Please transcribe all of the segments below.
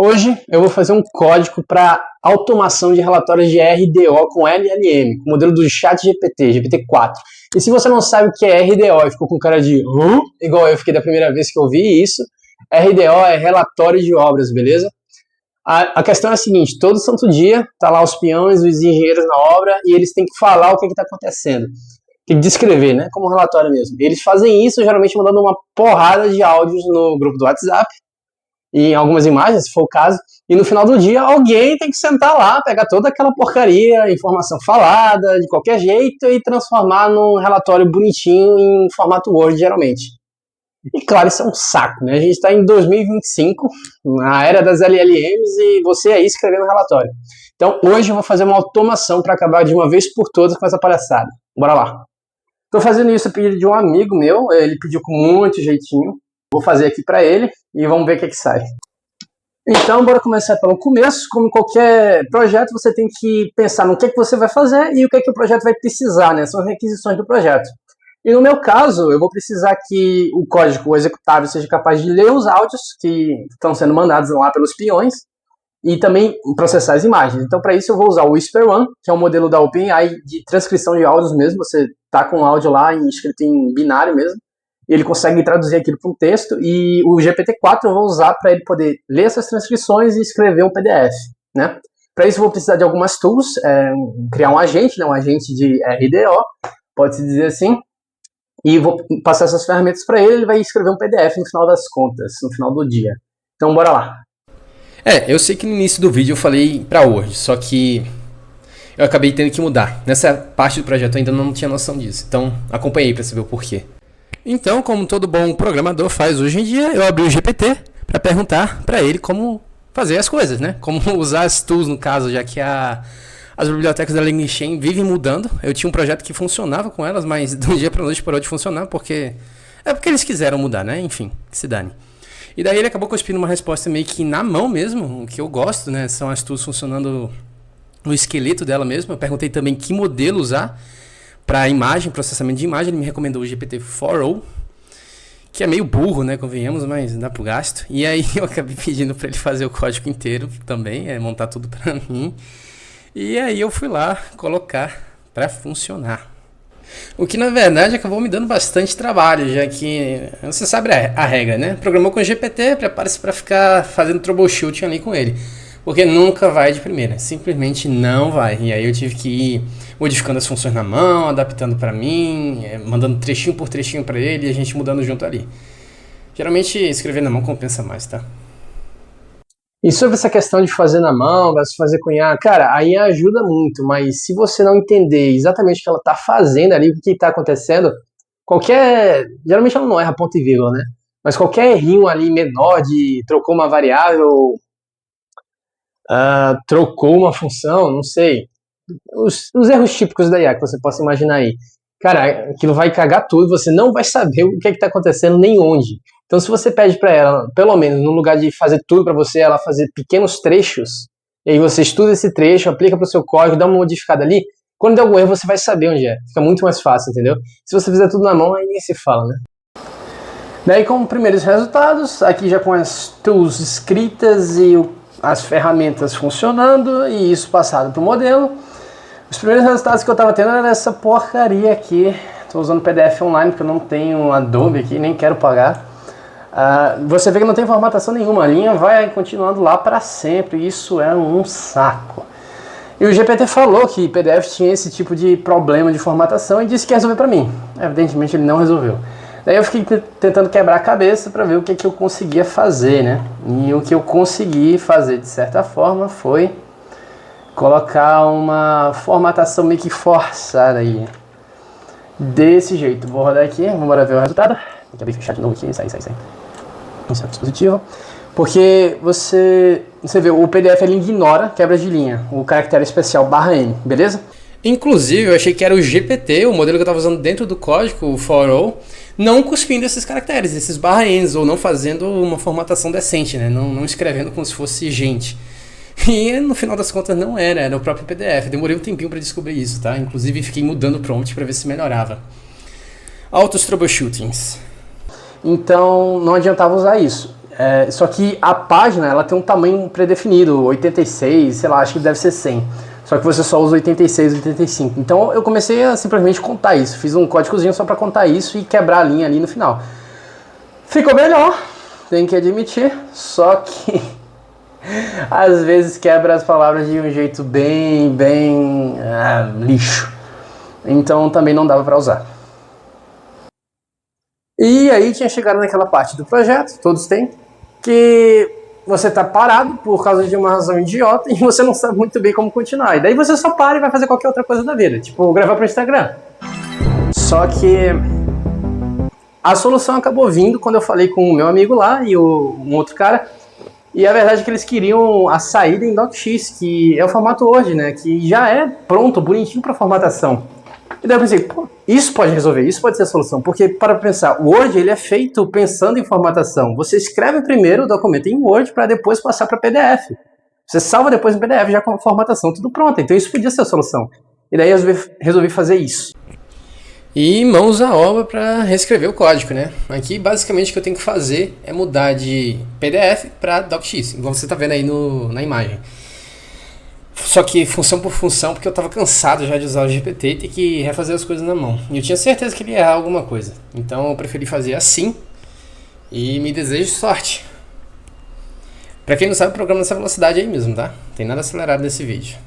Hoje eu vou fazer um código para automação de relatórios de RDO com LLM, com o modelo do ChatGPT, GPT-4. E se você não sabe o que é RDO e ficou com cara de igual eu fiquei da primeira vez que eu vi isso, RDO é relatório de obras, beleza? A questão é a seguinte, todo santo dia tá lá os peões, os engenheiros na obra e eles têm que falar o que está acontecendo. Tem que descrever, né? Como um relatório mesmo. Eles fazem isso geralmente mandando uma porrada de áudios no grupo do WhatsApp e algumas imagens, se for o caso, e no final do dia alguém tem que sentar lá, pegar toda aquela porcaria, informação falada, de qualquer jeito, e transformar num relatório bonitinho em formato Word, geralmente. E claro, isso é um saco, né? A gente está em 2025, na era das LLMs, e você aí escrevendo relatório. Então hoje eu vou fazer uma automação para acabar de uma vez por todas com essa palhaçada. Bora lá. Estou fazendo isso a pedido de um amigo meu, ele pediu com muito jeitinho. Vou fazer aqui para ele e vamos ver o que sai. Então, bora começar pelo começo. Como qualquer projeto, você tem que pensar no que você vai fazer e o que o projeto vai precisar, né? São as requisições do projeto. E no meu caso, eu vou precisar que o código, o executável, seja capaz de ler os áudios que estão sendo mandados lá pelos peões e também processar as imagens. Então, para isso, eu vou usar o Whisper One, que é um modelo da OpenAI de transcrição de áudios mesmo. Você tá com o áudio lá escrito em binário mesmo. Ele consegue traduzir aquilo para um texto, e o GPT-4 eu vou usar para ele poder ler essas transcrições e escrever um PDF, né? Para isso eu vou precisar de algumas tools, criar um agente, né, um agente de RDO, pode-se dizer assim, e vou passar essas ferramentas para ele, ele vai escrever um PDF no final das contas, no final do dia. Então bora lá. Eu sei que no início do vídeo eu falei para Word, só que eu acabei tendo que mudar. Nessa parte do projeto eu ainda não tinha noção disso, então acompanhei para saber o porquê. Então, como todo bom programador faz hoje em dia, eu abri o GPT para perguntar para ele como fazer as coisas, né? Como usar as tools, no caso, já que as bibliotecas da LangChain vivem mudando. Eu tinha um projeto que funcionava com elas, mas de um dia para noite parou de funcionar porque eles quiseram mudar, né? Enfim, que se dane. E daí ele acabou cuspindo uma resposta meio que na mão mesmo, o que eu gosto, né? São as tools funcionando no esqueleto dela mesmo. Eu perguntei também que modelo usar para imagem, processamento de imagem. Ele me recomendou o GPT-4o, que é meio burro, né, convenhamos, mas dá pro gasto. E aí eu acabei pedindo para ele fazer o código inteiro também, montar tudo para mim. E aí eu fui lá colocar para funcionar. O que na verdade acabou me dando bastante trabalho, já que você sabe a regra, né? Programou com o GPT, prepare-se para ficar fazendo troubleshooting ali com ele. Porque nunca vai de primeira, simplesmente não vai. E aí eu tive que ir modificando as funções na mão, adaptando para mim, mandando trechinho por trechinho para ele e a gente mudando junto ali. Geralmente escrever na mão compensa mais, tá? E sobre essa questão de fazer na mão, vai se fazer com IA, cara, aí ajuda muito, mas se você não entender exatamente o que ela está fazendo ali, o que está acontecendo, geralmente ela não erra ponto e vírgula, né? Mas qualquer errinho ali menor de trocou uma variável, trocou uma função, não sei, os erros típicos da IA que você possa imaginar aí. Cara, aquilo vai cagar tudo, você não vai saber o que está acontecendo nem onde. Então se você pede para ela, pelo menos no lugar de fazer tudo para você, ela fazer pequenos trechos, e aí você estuda esse trecho, aplica para o seu código, dá uma modificada ali, quando der algum erro você vai saber onde é. Fica muito mais fácil, entendeu? Se você fizer tudo na mão, aí nem se fala, né? Daí como primeiros resultados, aqui já com as tools escritas e as ferramentas funcionando, e isso passado para o modelo. Os primeiros resultados que eu estava tendo era essa porcaria aqui. Estou usando PDF online porque eu não tenho Adobe aqui, nem quero pagar. Você vê que não tem formatação nenhuma, a linha vai continuando lá para sempre, isso é um saco. E o GPT falou que PDF tinha esse tipo de problema de formatação e disse que ia resolver para mim. Evidentemente ele não resolveu. Daí eu fiquei tentando quebrar a cabeça para ver o que eu conseguia fazer, né? E o que eu consegui fazer de certa forma foi colocar uma formatação meio que forçada aí. Desse jeito. Vou rodar aqui, vamos ver o resultado. Acabei de fechar de novo aqui, sai. Isso é dispositivo. Porque você vê, o PDF ele ignora quebras de linha, o caractere especial /N, beleza? Inclusive, eu achei que era o GPT, o modelo que eu estava usando dentro do código, o 4o, não cuspindo esses caracteres, esses /Ns, ou não fazendo uma formatação decente, né? Não escrevendo como se fosse gente. E no final das contas não era o próprio PDF. Demorei um tempinho para descobrir isso, tá? Inclusive fiquei mudando o prompt para ver se melhorava. Altos troubleshootings. Então não adiantava usar isso. Só que a página, ela tem um tamanho predefinido, 86, sei lá, acho que deve ser 100. Só que você só usa 86, 85. Então eu comecei a simplesmente contar isso. Fiz um códigozinho só para contar isso e quebrar a linha ali no final. Ficou melhor, tenho que admitir. Só que às vezes quebra as palavras de um jeito bem lixo. Então também não dava para usar. E aí tinha chegado naquela parte do projeto, todos têm, que você está parado por causa de uma razão idiota e você não sabe muito bem como continuar. E daí você só para e vai fazer qualquer outra coisa da vida, tipo gravar para o Instagram. Só que a solução acabou vindo quando eu falei com o meu amigo lá e um outro cara. E a verdade é que eles queriam a saída em DocX, que é o formato Word, né? Que já é pronto, bonitinho para formatação. E daí eu pensei, pô, isso pode resolver, isso pode ser a solução. Porque, para pensar, o Word ele é feito pensando em formatação. Você escreve primeiro o documento em Word para depois passar para PDF. Você salva depois em PDF já com a formatação tudo pronto. Então isso podia ser a solução. E daí eu resolvi fazer isso. E mãos à obra para reescrever o código, né? Aqui, basicamente, o que eu tenho que fazer é mudar de PDF para DocX, igual você está vendo aí na imagem. Só que função por função, porque eu estava cansado já de usar o GPT e ter que refazer as coisas na mão. E eu tinha certeza que ele ia errar alguma coisa. Então eu preferi fazer assim e me desejo sorte. Pra quem não sabe, o programa nessa velocidade aí mesmo, tá? Não tem nada acelerado nesse vídeo.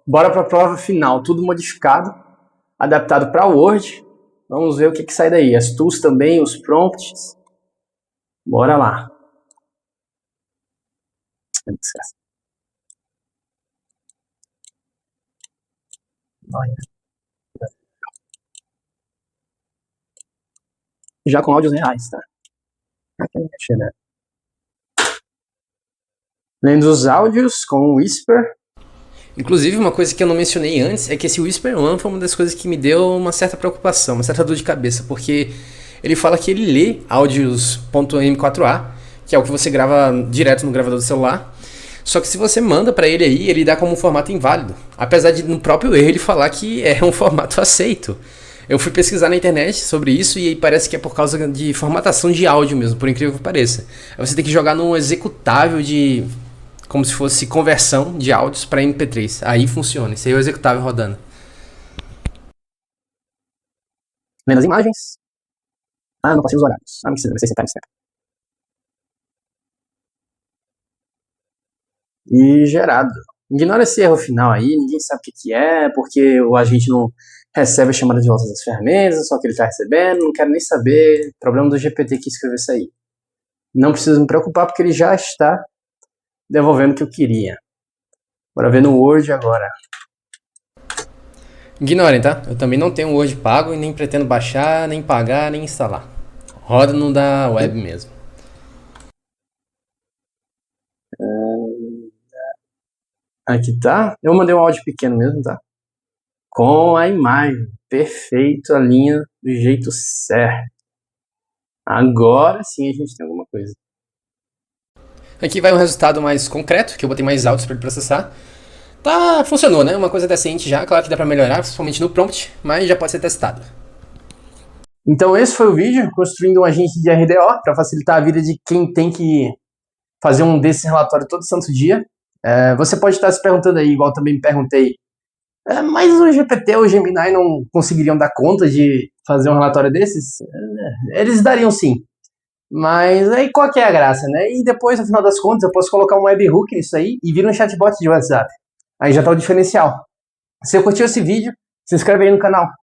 Bora para a prova final, tudo modificado, adaptado para Word. Vamos ver o que sai daí. As tools também, os prompts. Bora lá. Já com áudios reais, tá? Lendo os áudios com o Whisper. Inclusive, uma coisa que eu não mencionei antes é que esse Whisper One foi uma das coisas que me deu uma certa preocupação, uma certa dor de cabeça, porque ele fala que ele lê áudios .mp4a, que é o que você grava direto no gravador do celular, só que se você manda pra ele aí, ele dá como um formato inválido, apesar de no próprio erro ele falar que é um formato aceito. Eu fui pesquisar na internet sobre isso e parece que é por causa de formatação de áudio mesmo, por incrível que pareça. Aí você tem que jogar num executável de... como se fosse conversão de áudios para MP3. Aí funciona, isso aí é o executável rodando. Lendo as imagens. Ah, não passei os horários. Não precisa, vai ser separado. E gerado. Ignora esse erro final aí, ninguém sabe o que é, porque o agente não recebe a chamada de volta das ferramentas, só que ele está recebendo, não quero nem saber. Problema do GPT que escreveu isso aí. Não preciso me preocupar, porque ele já está devolvendo o que eu queria. Bora ver no Word agora. Ignorem, tá? Eu também não tenho um Word pago e nem pretendo baixar, nem pagar, nem instalar. Roda no da web mesmo. Aqui tá. Eu mandei um áudio pequeno mesmo, tá? Com a imagem. Perfeito, a linha do jeito certo. Agora sim a gente tem alguma coisa. Aqui vai um resultado mais concreto, que eu botei mais áudios para ele processar. Tá, funcionou, né? Uma coisa decente já, claro que dá para melhorar, principalmente no prompt, mas já pode ser testado. Então esse foi o vídeo, construindo um agente de RDO para facilitar a vida de quem tem que fazer um desse relatório todo santo dia. Você pode estar se perguntando aí, igual também me perguntei, mas o GPT ou o Gemini não conseguiriam dar conta de fazer um relatório desses? Eles dariam sim. Mas aí qual que é a graça, né? E depois, no final das contas, eu posso colocar um webhook nisso aí e vira um chatbot de WhatsApp. Aí já tá o diferencial. Se você curtiu esse vídeo, se inscreve aí no canal.